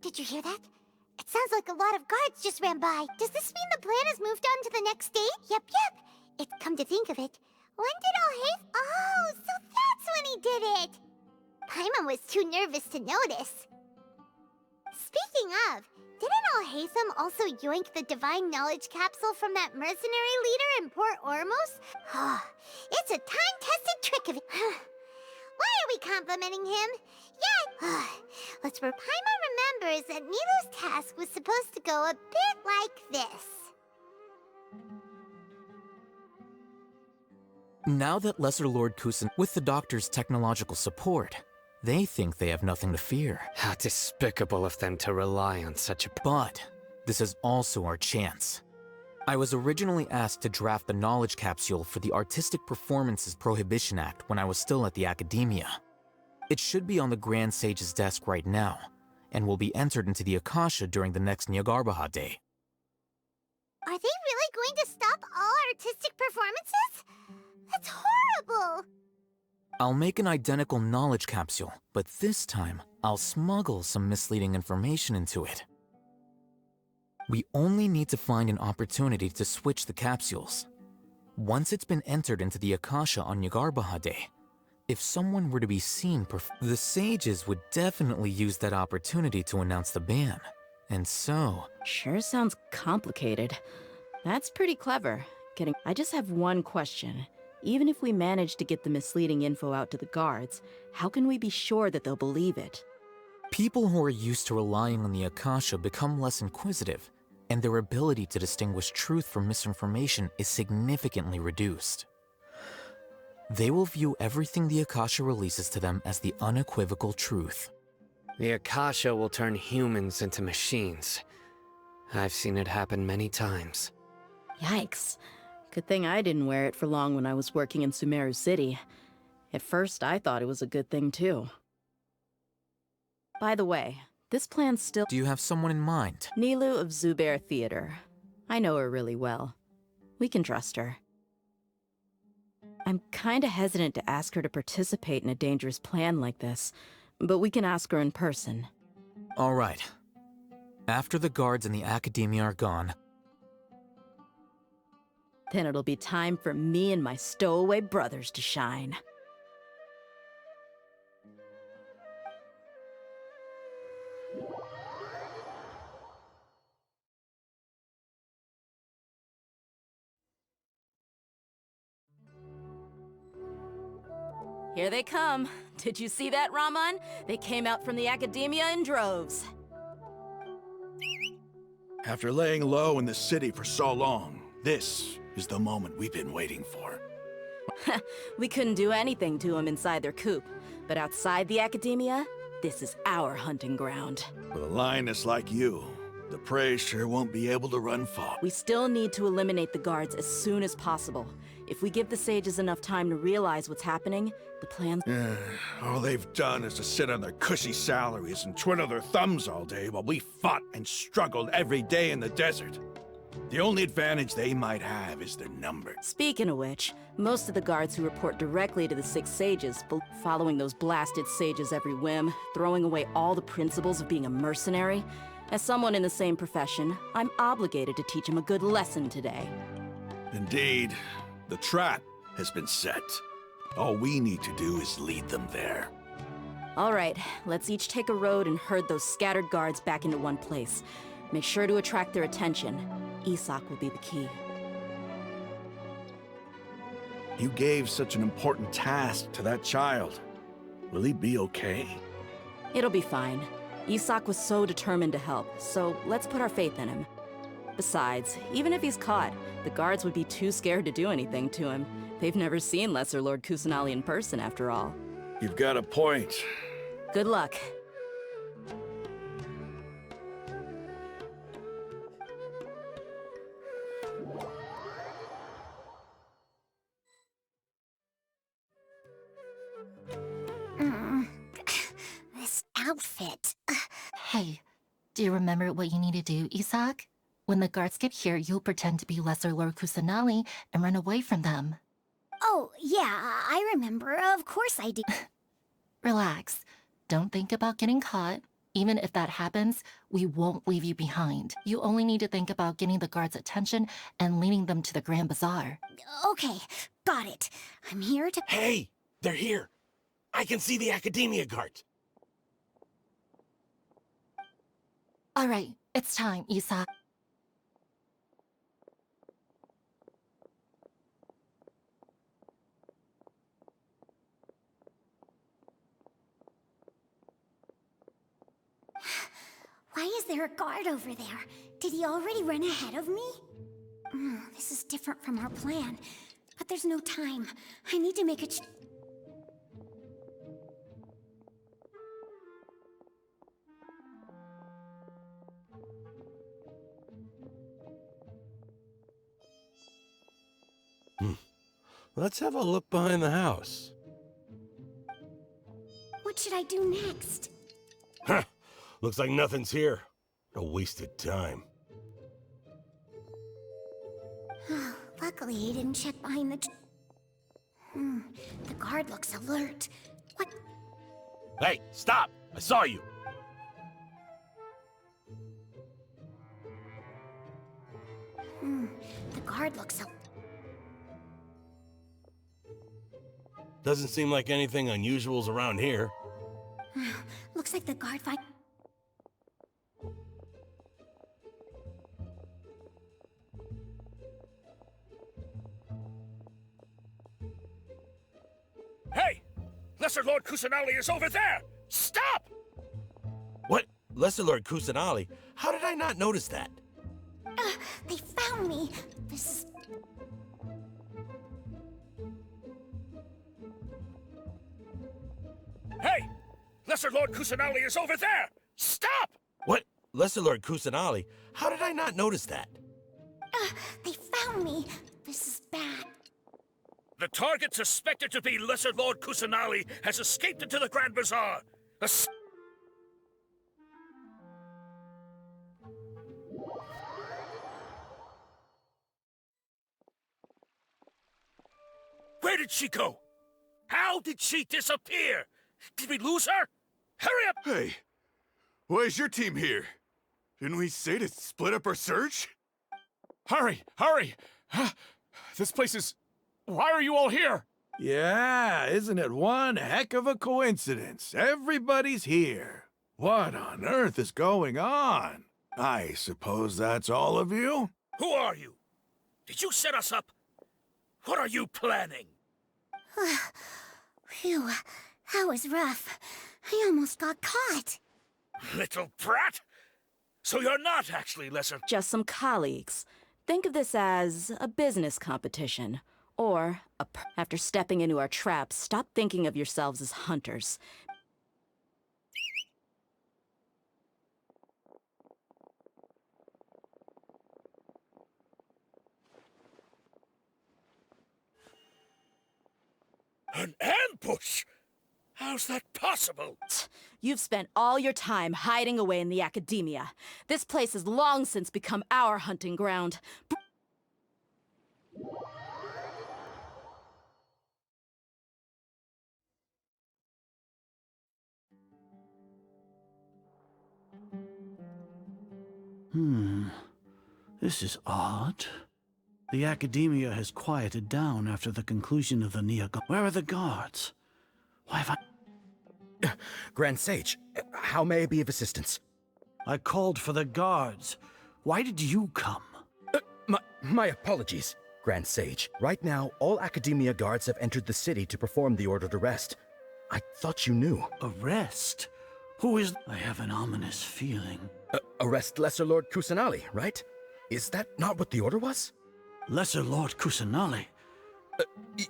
Did you hear that? It sounds like a lot of guards just ran by. Does this mean the plan has moved on to the next stage? Yep. It's come to think of it. When did Haitham... Oh, so that's when he did it! Paimon was too nervous to notice. Speaking of, didn't Haitham also yoink the divine knowledge capsule from that mercenary leader in Port Ormos? It's a time-tested trick of it. Why are we complimenting him? Yeah. Let's where Paimon remembers that Nilou's task was supposed to go a bit like this. Now that Lesser Lord Kusin, with the Doctor's technological support, they think they have nothing to fear. How despicable of them to rely on such a... But this is also our chance. I was originally asked to draft the knowledge capsule for the Artistic Performances Prohibition Act when I was still at the Academia. It should be on the Grand Sage's desk right now, and will be entered into the Akasha during the next Nyargarbaha Day. Are they really going to stop all artistic performances? That's horrible! I'll make an identical knowledge capsule, but this time, I'll smuggle some misleading information into it. We only need to find an opportunity to switch the capsules. Once it's been entered into the Akasha on Nyargarbaha Day, if someone were to be seen the sages would definitely use that opportunity to announce the ban. And so... Sure sounds complicated. That's pretty clever. I just have one question. Even if we manage to get the misleading info out to the guards, how can we be sure that they'll believe it? People who are used to relying on the Akasha become less inquisitive, and their ability to distinguish truth from misinformation is significantly reduced. They will view everything the Akasha releases to them as the unequivocal truth. The Akasha will turn humans into machines. I've seen it happen many times. Yikes. Good thing I didn't wear it for long when I was working in Sumeru City. At first, I thought it was a good thing too. By the way, this plan's still— Do you have someone in mind? Nilou of Zubair Theater. I know her really well. We can trust her. I'm kinda hesitant to ask her to participate in a dangerous plan like this, but we can ask her in person. All right. After the guards in the Academia are gone, Then it'll be time for me and my stowaway brothers to shine. Here they come. Did you see that, Raman? They came out from the Academia in droves. After laying low in the city for so long, this is the moment we've been waiting for. We couldn't do anything to them inside their coop, but outside the Academia, this is our hunting ground. With a lioness like you, the prey sure won't be able to run far. We still need to eliminate the guards as soon as possible. If we give the sages enough time to realize what's happening, the plan... All they've done is to sit on their cushy salaries and twiddle their thumbs all day while we fought and struggled every day in the desert. The only advantage they might have is their numbers. Speaking of which, most of the guards who report directly to the Six Sages, following those blasted sages every whim, throwing away all the principles of being a mercenary. As someone in the same profession, I'm obligated to teach them a good lesson today. Indeed, the trap has been set. All we need to do is lead them there. All right, let's each take a road and herd those scattered guards back into one place. Make sure to attract their attention. Isak will be the key. You gave such an important task to that child. Will he be okay? It'll be fine. Isak was so determined to help, so let's put our faith in him. Besides, even if he's caught, the guards would be too scared to do anything to him. They've never seen Lesser Lord Kusanali in person, after all. You've got a point. Good luck. This outfit. Hey, do you remember what you need to do, Isak? When the guards get here, you'll pretend to be Lesser Lord Kusanali and run away from them. Oh, yeah, I remember. Of course I do. Relax. Don't think about getting caught. Even if that happens, we won't leave you behind. You only need to think about getting the guards' attention and leading them to the Grand Bazaar. Okay, got it. I'm here to... Hey! They're here! I can see the Academia guards! All right, it's time, Isak. Why is there a guard over there? Did he already run ahead of me? This is different from our plan. But there's no time. I need to make a Let's have a look behind the house. What should I do next? Huh. Looks like nothing's here. A wasted time. Luckily, he didn't check behind the... The guard looks alert. What? Hey, stop! I saw you! The guard looks alert. Doesn't seem like anything unusual's around here. Looks like the guard fight... Hey! Lesser Lord Kusanali is over there! Stop! What? Lesser Lord Kusanali? How did I not notice that? They found me! This is... Hey! Lesser Lord Kusanali is over there! Stop! What? Lesser Lord Kusanali? How did I not notice that? They found me! This is bad. The target suspected to be Lesser Lord Kusanali has escaped into the Grand Bazaar. Where did she go? How did she disappear? Did we lose her? Hurry up! Hey, why is your team here? Didn't we say to split up our search? Hurry! Hurry! This place is... Why are you all here? Yeah, isn't it one heck of a coincidence? Everybody's here. What on earth is going on? I suppose that's all of you? Who are you? Did you set us up? What are you planning? Phew, that was rough. I almost got caught. Little brat! So you're not actually lesser... Just some colleagues. Think of this as a business competition. Or, after stepping into our traps, stop thinking of yourselves as hunters. An ambush? How's that possible? You've spent all your time hiding away in the academia. This place has long since become our hunting ground. This is odd. The academia has quieted down after the conclusion of the Niaga. Where are the guards? Why have I... Grand Sage, how may I be of assistance? I called for the guards. Why did you come? My apologies, Grand Sage. Right now, all Academia guards have entered the city to perform the ordered arrest. I thought you knew. Arrest? Who is... I have an ominous feeling. Arrest Lesser Lord Kusanali, right? Is that not what the order was? Lesser Lord Kusanali?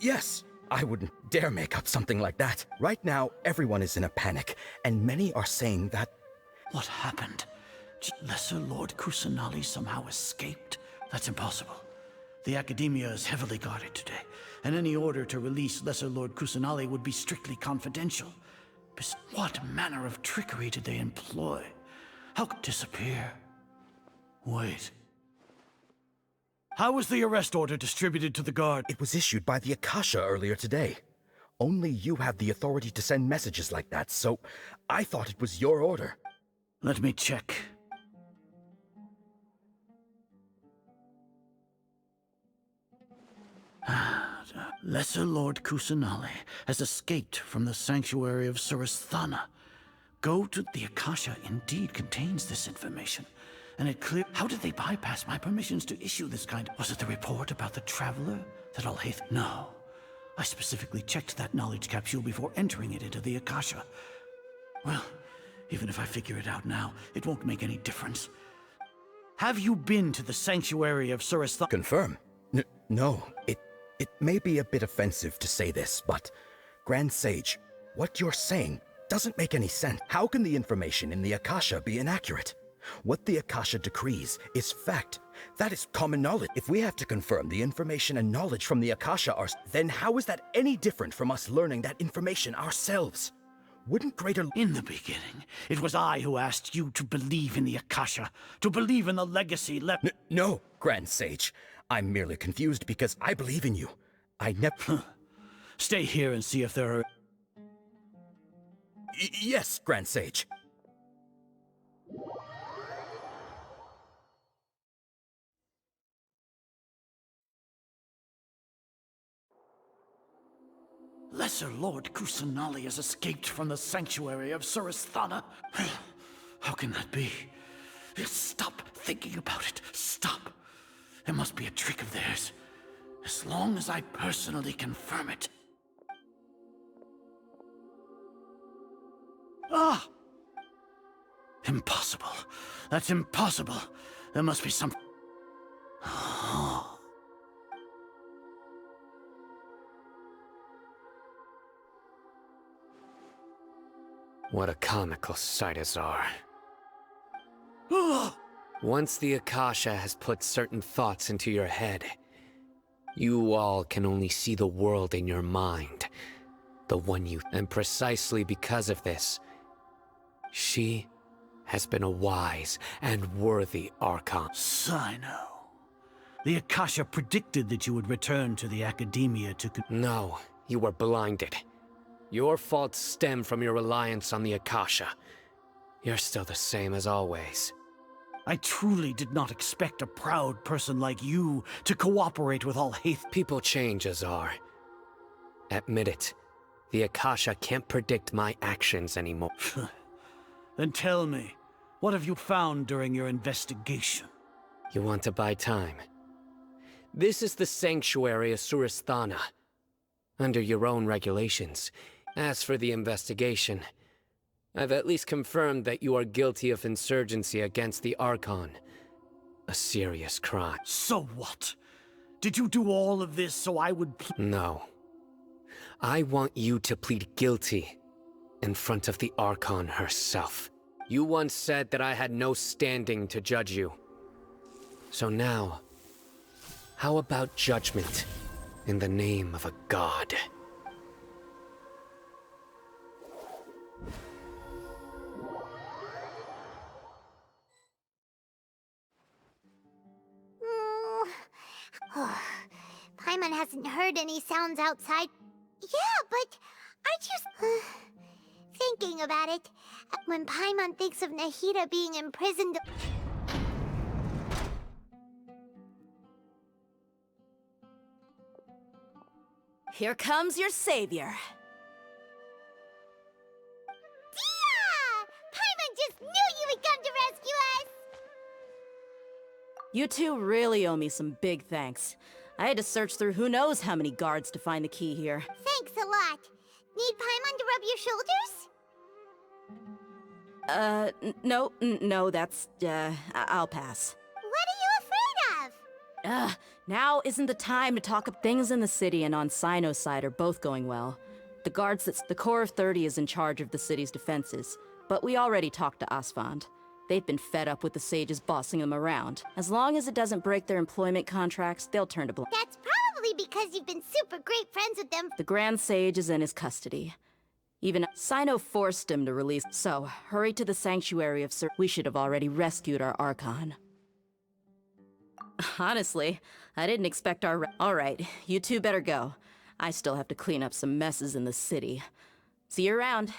Yes. I wouldn't dare make up something like that. Right now, everyone is in a panic, and many are saying that... What happened? Lesser Lord Kusanali somehow escaped? That's impossible. The Academia is heavily guarded today, and any order to release Lesser Lord Kusanali would be strictly confidential. What manner of trickery did they employ? How could disappear? Wait. How was the arrest order distributed to the guard? It was issued by the Akasha earlier today. Only you have the authority to send messages like that, so I thought it was your order. Let me check. Lesser Lord Kusanali has escaped from the sanctuary of Surasthana. Go to the Akasha indeed contains this information. And it clear... How did they bypass my permissions to issue this kind? Was it the report about the traveler that Haitham... No. I specifically checked that knowledge capsule before entering it into the Akasha. Well, even if I figure it out now, it won't make any difference. Have you been to the sanctuary of Surasthana? Confirm. No. It may be a bit offensive to say this, but... Grand Sage, what you're saying doesn't make any sense. How can the information in the Akasha be inaccurate? What the Akasha decrees is fact. That is common knowledge. If we have to confirm the information and knowledge from the Akasha are, then how is that any different from us learning that information ourselves? Wouldn't greater... In the beginning, it was I who asked you to believe in the Akasha, to believe in the legacy left... No, Grand Sage. I'm merely confused because I believe in you. I never... Stay here and see if there are... Yes, Grand Sage. Lesser Lord Kusanali has escaped from the sanctuary of Surasthana. How can that be? Stop thinking about it. Stop. It must be a trick of theirs. As long as I personally confirm it. Ah! Impossible. That's impossible. There must be some... What a comical sight is our. Once the Akasha has put certain thoughts into your head, you all can only see the world in your mind. The one you... And precisely because of this, she has been a wise and worthy Archon. Sino. The Akasha predicted that you would return to the Academia to... No, you were blinded. Your faults stem from your reliance on the Akasha. You're still the same as always. I truly did not expect a proud person like you to cooperate with all Haitham. People change, Azar. Admit it. The Akasha can't predict my actions anymore. Then tell me, what have you found during your investigation? You want to buy time? This is the sanctuary of Surasthana, under your own regulations. As for the investigation, I've at least confirmed that you are guilty of insurgency against the Archon. A serious crime. So what? Did you do all of this so I would No. I want you to plead guilty in front of the Archon herself. You once said that I had no standing to judge you. So now, how about judgment in the name of a god? Paimon hasn't heard any sounds outside. Yeah, but aren't you... Thinking about it, when Paimon thinks of Nahida being imprisoned... Here comes your savior. Yeah! Paimon just knew you would come to rescue us! You two really owe me some big thanks. I had to search through who knows how many guards to find the key here. Thanks a lot. Need Paimon to rub your shoulders? No, that's, I'll pass. What are you afraid of? Now isn't the time to talk up things in the city and on Sino's side are both going well. The guards the Corps of 30 is in charge of the city's defenses, but we already talked to Asfand. They've been fed up with the sages bossing them around. As long as it doesn't break their employment contracts, they'll turn to blame. That's probably because you've been super great friends with them. The Grand Sage is in his custody. Even Sino forced him to release. So, hurry to the sanctuary of Sir. We should have already rescued our Archon. Honestly, I didn't expect our... Alright, you two better go. I still have to clean up some messes in the city. See you around.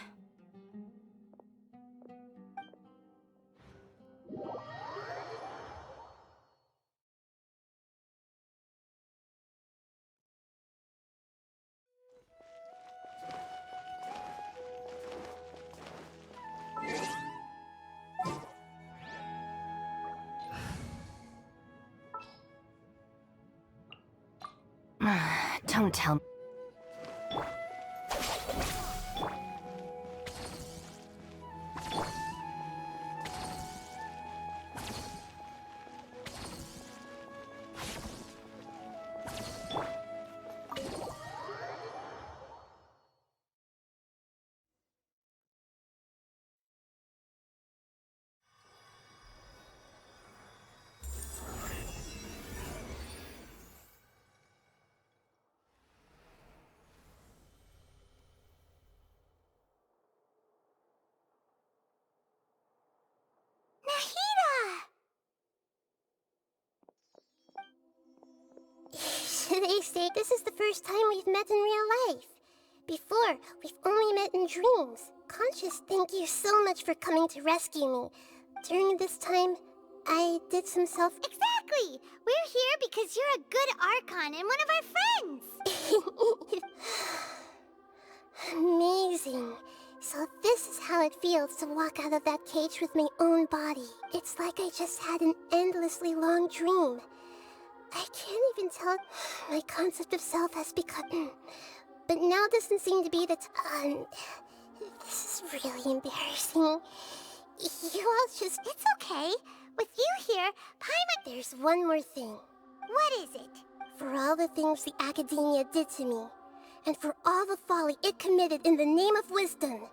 Don't tell me. They say this is the first time we've met in real life. Before, we've only met in dreams. Conscious, thank you so much for coming to rescue me. During this time, I did some Exactly! We're here because you're a good Archon and one of our friends! Amazing. So this is how it feels to walk out of that cage with my own body. It's like I just had an endlessly long dream. I can't even tell my concept of self has become... But now doesn't seem to be the time. This is really embarrassing. You all just... It's okay. With you here, Paimon... There's one more thing. What is it? For all the things the Academia did to me, and for all the folly it committed in the name of wisdom.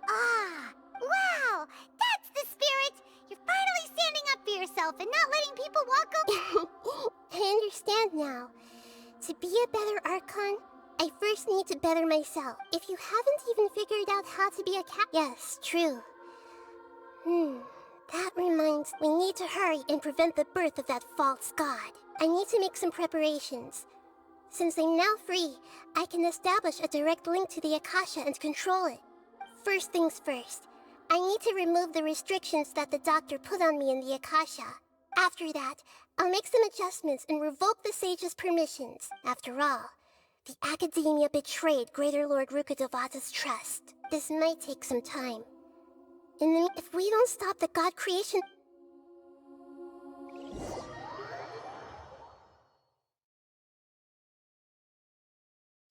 Ah! Wow! That's the spirit! You're finally standing up for yourself and not letting people walk over... I understand now. To be a better Archon, I first need to better myself. If you haven't even figured out how to be a cat... Yes, true. That reminds... We need to hurry and prevent the birth of that false god. I need to make some preparations. Since I'm now free, I can establish a direct link to the Akasha and control it. First things first, I need to remove the restrictions that the doctor put on me in the Akasha. After that, I'll make some adjustments and revoke the sage's permissions. After all, the Academia betrayed Greater Lord Rukkhadevata's trust. This might take some time. And if we don't stop the god creation...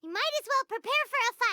You might as well prepare for a fight.